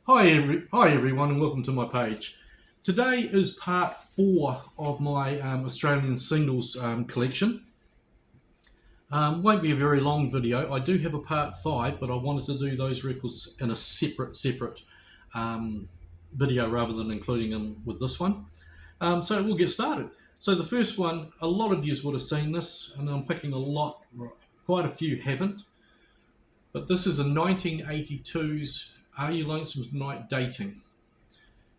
Hi everyone, and welcome to my page. Today is part 4 of my Australian singles collection. Won't be a very long video. I do have a part 5, but I wanted to do those records in a separate um, video rather than including them with this one. So we'll get started. So the first one, a lot of you would have seen this, and I'm picking quite a few haven't. But this is a 1982's Are You Lonesome Tonight Dating.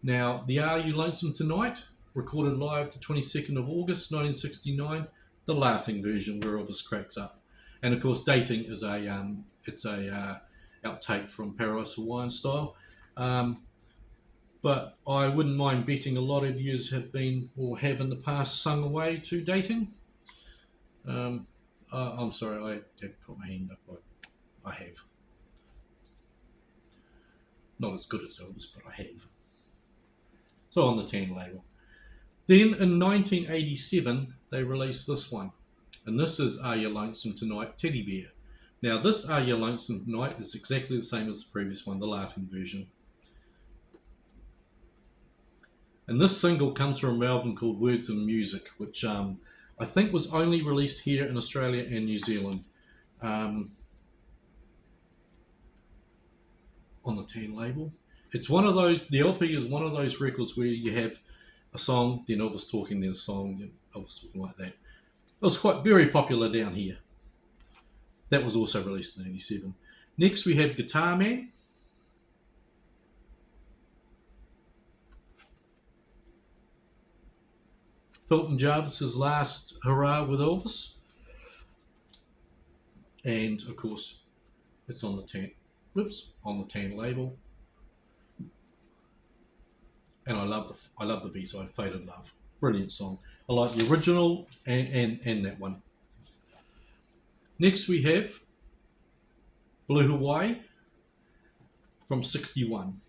Now, the Are You Lonesome Tonight, recorded live the 22nd of August 1969, the laughing version where Elvis cracks up. And of course, Dating is a outtake from Paradise Hawaiian Style. But I wouldn't mind betting a lot of yous have been or have in the past sung away to Dating. I'm sorry, I had to put my hand up. I have. Not as good as Elvis, but I have. So on the Tan label. Then in 1987, they released this one. And this is Are You Lonesome Tonight, Teddy Bear. Now this Are You Lonesome Tonight is exactly the same as the previous one, the laughing version. And this single comes from an album called Words and Music, which I think was only released here in Australia and New Zealand. On the Tan label. It's one of those, the LP is one of those records where you have a song, then Elvis talking, then a song, then Elvis talking like that. It was quite very popular down here. That was also released in 87. Next we have Guitar Man. Felton Jarvis's last hurrah with Elvis. And of course, it's on the Tan label. And I love the B-side, Faded Love. Brilliant song. I like the original and that one. Next we have Blue Hawaii from 61.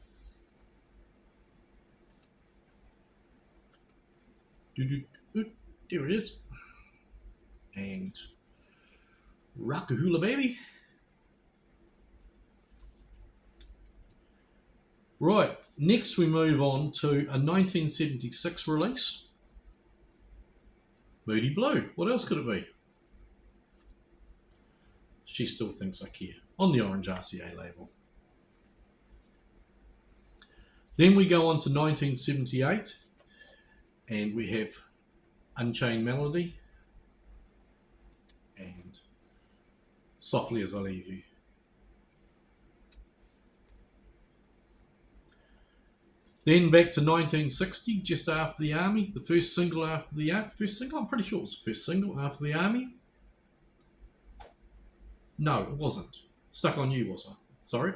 There it is. And Rockahula Baby. Right, next we move on to a 1976 release. Moody Blue. What else could it be? She Still Thinks I Care on the Orange RCA label. Then we go on to 1978 and we have Unchained Melody and Softly As I Leave You. Then back to 1960, just after the Army, the first single after the Army. First single? I'm pretty sure it was the first single after the Army. No, it wasn't. Stuck on You, was it? Sorry.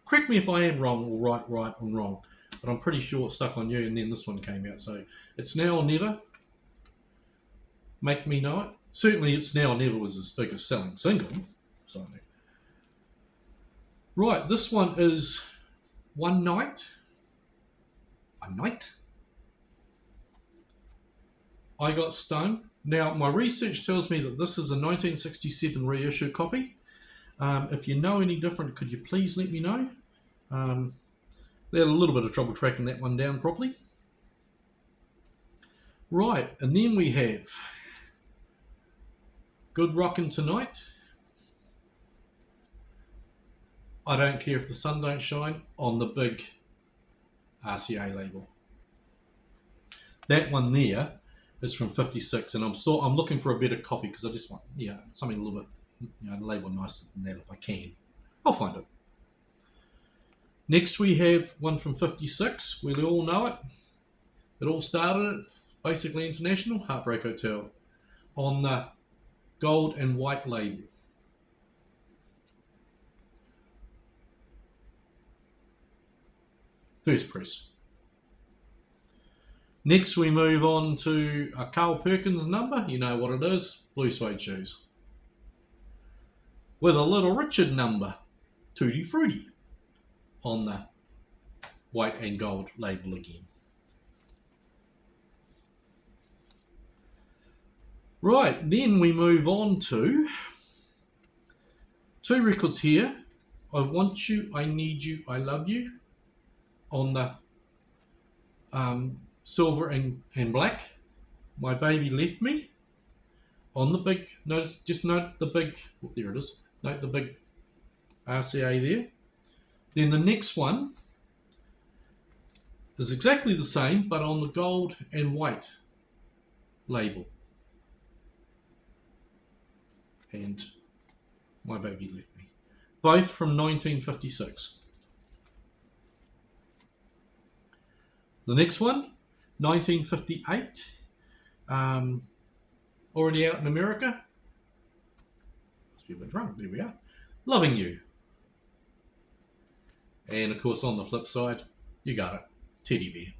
Correct me if I am wrong or right and wrong. But I'm pretty sure Stuck on You, and then this one came out. So It's Now or Never. Make Me Know It. Certainly It's Now or Never was his biggest selling single. So, right, this one is One Night. I Got Stoned. Now, my research tells me that this is a 1967 reissue copy. If you know any different, could you please let me know? They had a little bit of trouble tracking that one down properly. Right, and then we have Good Rockin' Tonight. I Don't Care If the Sun Don't Shine on the big RCA label. That one there is from 56, and I'm looking for a better copy because I just want something a little bit label nicer than that if I can. I'll find it. Next we have one from 56. We all know it. It all started at basically international, Heartbreak Hotel, on the gold and white label. First press. Next we move on to a Carl Perkins number. You know what it is, Blue Suede Shoes. With a Little Richard number, Tutti Frutti, on the white and gold label again. Right, then we move on to two records here. I Want You, I Need You, I Love You. on the silver and black. My baby left me on the big, just note the big, there it is, note the big RCA there. Then the next one is exactly the same, but on the gold and white label. And my baby left me. Both from 1956. The next one, 1958. Already out in America. Must be a bit drunk. There we are. Loving You. And of course, on the flip side, you got it. Teddy Bear.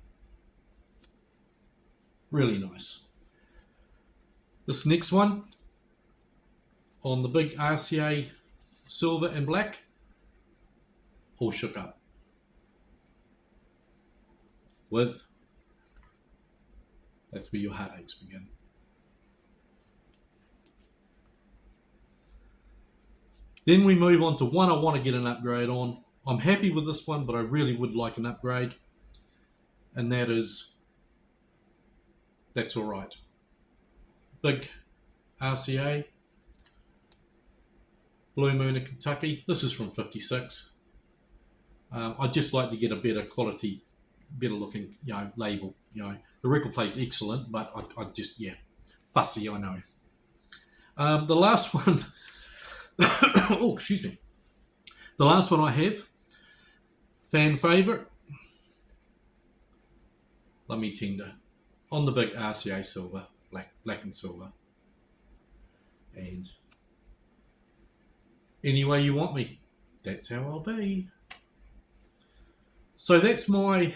Really nice. This next one, on the big RCA silver and black, All Shook Up. With That's Where Your Heartaches Begin. Then we move on to one I want to get an upgrade on. I'm happy with this one, but I really would like an upgrade. And that is That's Alright. Big RCA. Blue Moon of Kentucky. This is from 56. I'd just like to get a better quality, better looking, label. The record play's excellent, but I just, fussy, I know. The last one, oh, excuse me. The last one I have, fan favourite, Love Me Tender, on the big RCA silver, black and silver. And Any Way You Want Me, that's how I'll be. So that's my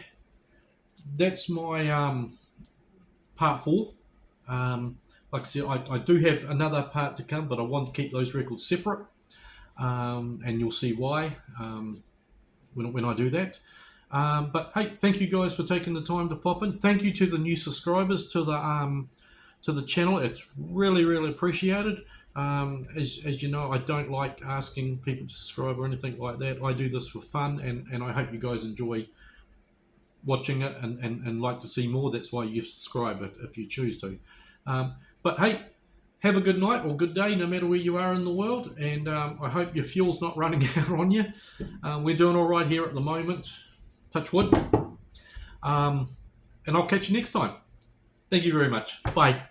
part 4. Like I said, I do have another part to come, but I want to keep those records separate, and you'll see why when I do that. But hey, thank you guys for taking the time to pop in. Thank you to the new subscribers to the channel. It's really appreciated. As you know, I don't like asking people to subscribe or anything like that. I do this for fun, and I hope you guys enjoy watching it and like to see more. That's why you subscribe if you choose to. But hey, have a good night or good day, no matter where you are in the world. And I hope your fuel's not running out on you. We're doing all right here at the moment. Touch wood. And I'll catch you next time. Thank you very much. Bye.